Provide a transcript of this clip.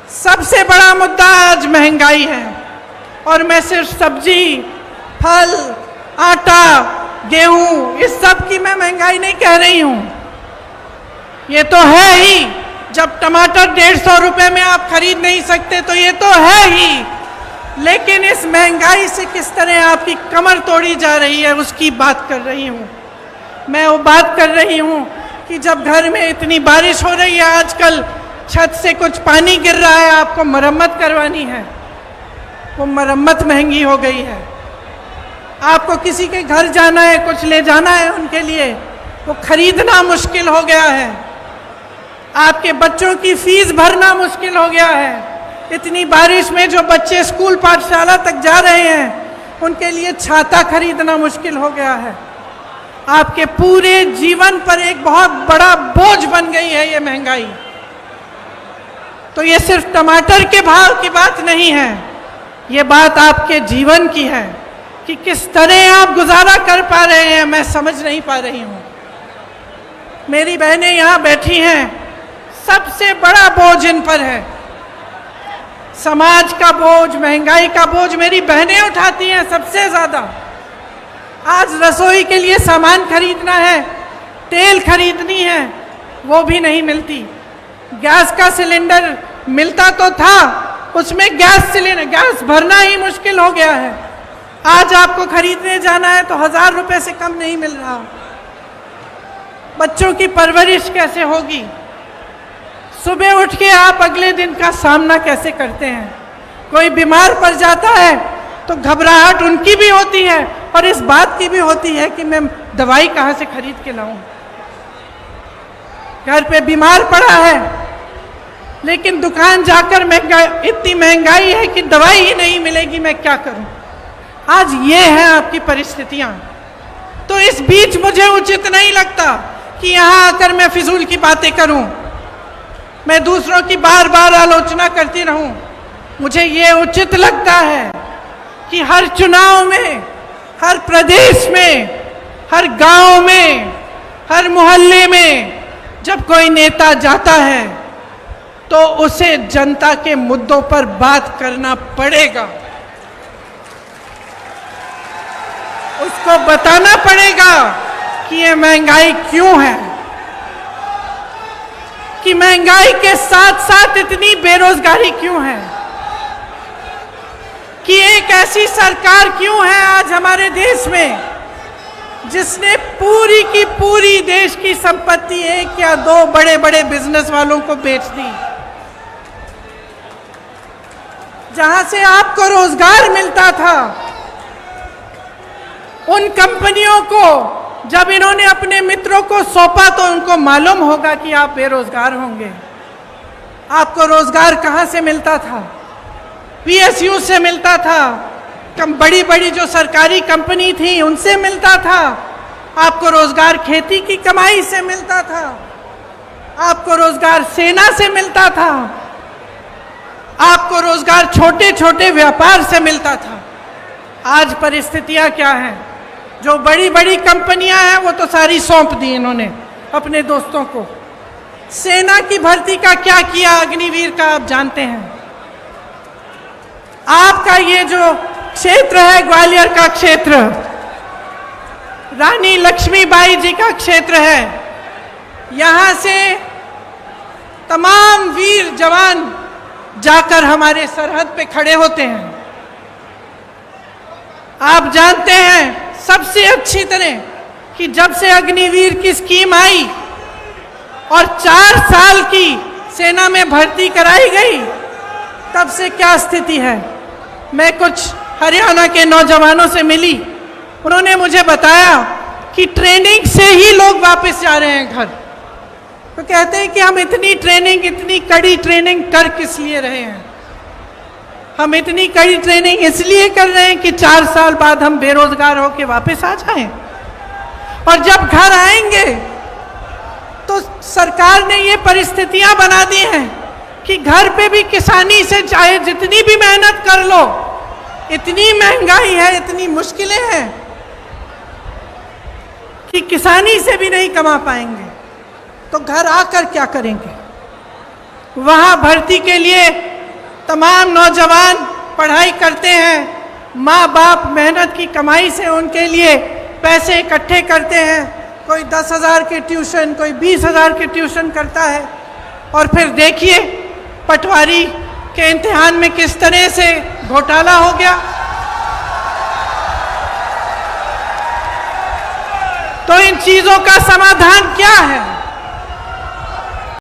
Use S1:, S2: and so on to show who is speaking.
S1: सबसे बड़ा मुद्दा आज महंगाई है और मैं सिर्फ सब्जी, फल, आटा, गेहूं इस सब की मैं महंगाई नहीं कह रही हूं। ये तो है ही, जब टमाटर 150 रुपए में आप खरीद नहीं सकते तो ये तो है ही। लेकिन इस महंगाई से किस तरह आपकी कमर तोड़ी जा रही है उसकी बात कर रही हूं। मैं वो बात कर रही हूं कि जब घर में इतनी बारिश हो रही है, आजकल छत से कुछ पानी गिर रहा है, आपको मरम्मत करवानी है, वो मरम्मत महंगी हो गई है। आपको किसी के घर जाना है, कुछ ले जाना है उनके लिए, वो खरीदना मुश्किल हो गया है। आपके बच्चों की फीस भरना मुश्किल हो गया है। इतनी बारिश में जो बच्चे स्कूल पाठशाला तक जा रहे हैं उनके लिए छाता खरीदना मुश्किल हो गया है। आपके पूरे जीवन पर एक बहुत बड़ा बोझ बन गई है ये महंगाई। तो ये सिर्फ टमाटर के भाव की बात नहीं है, ये बात आपके जीवन की है कि किस तरह आप गुजारा कर पा रहे हैं। मैं समझ नहीं पा रही हूं। मेरी बहनें यहाँ बैठी हैं, सबसे बड़ा बोझ इन पर है। समाज का बोझ, महंगाई का बोझ मेरी बहनें उठाती हैं सबसे ज्यादा। आज रसोई के लिए सामान खरीदना है, तेल खरीदनी है, वो भी नहीं मिलती। गैस का सिलेंडर मिलता तो था, उसमें गैस भरना ही मुश्किल हो गया है। आज आपको खरीदने जाना है तो 1000 रुपए से कम नहीं मिल रहा। बच्चों की परवरिश कैसे होगी? सुबह उठ के आप अगले दिन का सामना कैसे करते हैं? कोई बीमार पड़ जाता है तो घबराहट उनकी भी होती है और इस बात की भी होती है कि मैं दवाई कहाँ से खरीद के लाऊं। घर पे बीमार पड़ा है लेकिन दुकान जाकर इतनी महंगाई है कि दवाई ही नहीं मिलेगी, मैं क्या करूं? आज ये है आपकी परिस्थितियां। तो इस बीच मुझे उचित नहीं लगता कि यहां आकर मैं फिजूल की बातें करूं, मैं दूसरों की बार बार आलोचना करती रहूं। मुझे ये उचित लगता है कि हर चुनाव में, हर प्रदेश में, हर गांव में, हर मोहल्ले में जब कोई नेता जाता है तो उसे जनता के मुद्दों पर बात करना पड़ेगा। उसको बताना पड़ेगा कि ये महंगाई क्यों है, कि महंगाई के साथ साथ इतनी बेरोजगारी क्यों है, कि एक ऐसी सरकार क्यों है आज हमारे देश में जिसने पूरी की पूरी देश की संपत्ति 1 या 2 बड़े बड़े बिजनेस वालों को बेच दी। जहां से आपको रोजगार मिलता था, उन कंपनियों को जब इन्होंने अपने मित्रों को सौंपा तो उनको मालूम होगा कि आप बेरोजगार होंगे। आपको रोजगार कहां से मिलता था? पीएसयू से मिलता था, बड़ी बड़ी जो सरकारी कंपनी थी उनसे मिलता था। आपको रोजगार खेती की कमाई से मिलता था, आपको रोजगार सेना से मिलता था, आपको रोजगार छोटे छोटे व्यापार से मिलता था। आज परिस्थितियां क्या हैं? जो बड़ी बड़ी कंपनियां हैं वो तो सारी सौंप दी इन्होंने अपने दोस्तों को। सेना की भर्ती का क्या किया? अग्निवीर का आप जानते हैं। आपका ये जो क्षेत्र है, ग्वालियर का क्षेत्र, रानी लक्ष्मीबाई जी का क्षेत्र है, यहां से तमाम वीर जवान जाकर हमारे सरहद पे खड़े होते हैं। आप जानते हैं सबसे अच्छी तरह कि जब से अग्निवीर की स्कीम आई और 4 साल की सेना में भर्ती कराई गई, तब से क्या स्थिति है। मैं कुछ हरियाणा के नौजवानों से मिली, उन्होंने मुझे बताया कि ट्रेनिंग से ही लोग वापस जा रहे हैं घर। तो कहते हैं कि हम इतनी ट्रेनिंग, इतनी कड़ी ट्रेनिंग कर किस लिए रहे हैं? हम इतनी कड़ी ट्रेनिंग इसलिए कर रहे हैं कि 4 साल बाद हम बेरोजगार होकर वापस आ जाएं। और जब घर आएंगे तो सरकार ने ये परिस्थितियां बना दी हैं कि घर पे भी किसानी से चाहे जितनी भी मेहनत कर लो, इतनी महंगाई है, इतनी मुश्किलें हैं कि किसानी से भी नहीं कमा पाएंगे। तो घर आकर क्या करेंगे? वहां भर्ती के लिए तमाम नौजवान पढ़ाई करते हैं, माँ बाप मेहनत की कमाई से उनके लिए पैसे इकट्ठे करते हैं, कोई 10,000 के ट्यूशन, कोई 20,000 के ट्यूशन करता है, और फिर देखिए पटवारी के इम्तिहान में किस तरह से घोटाला हो गया। तो इन चीजों का समाधान क्या है?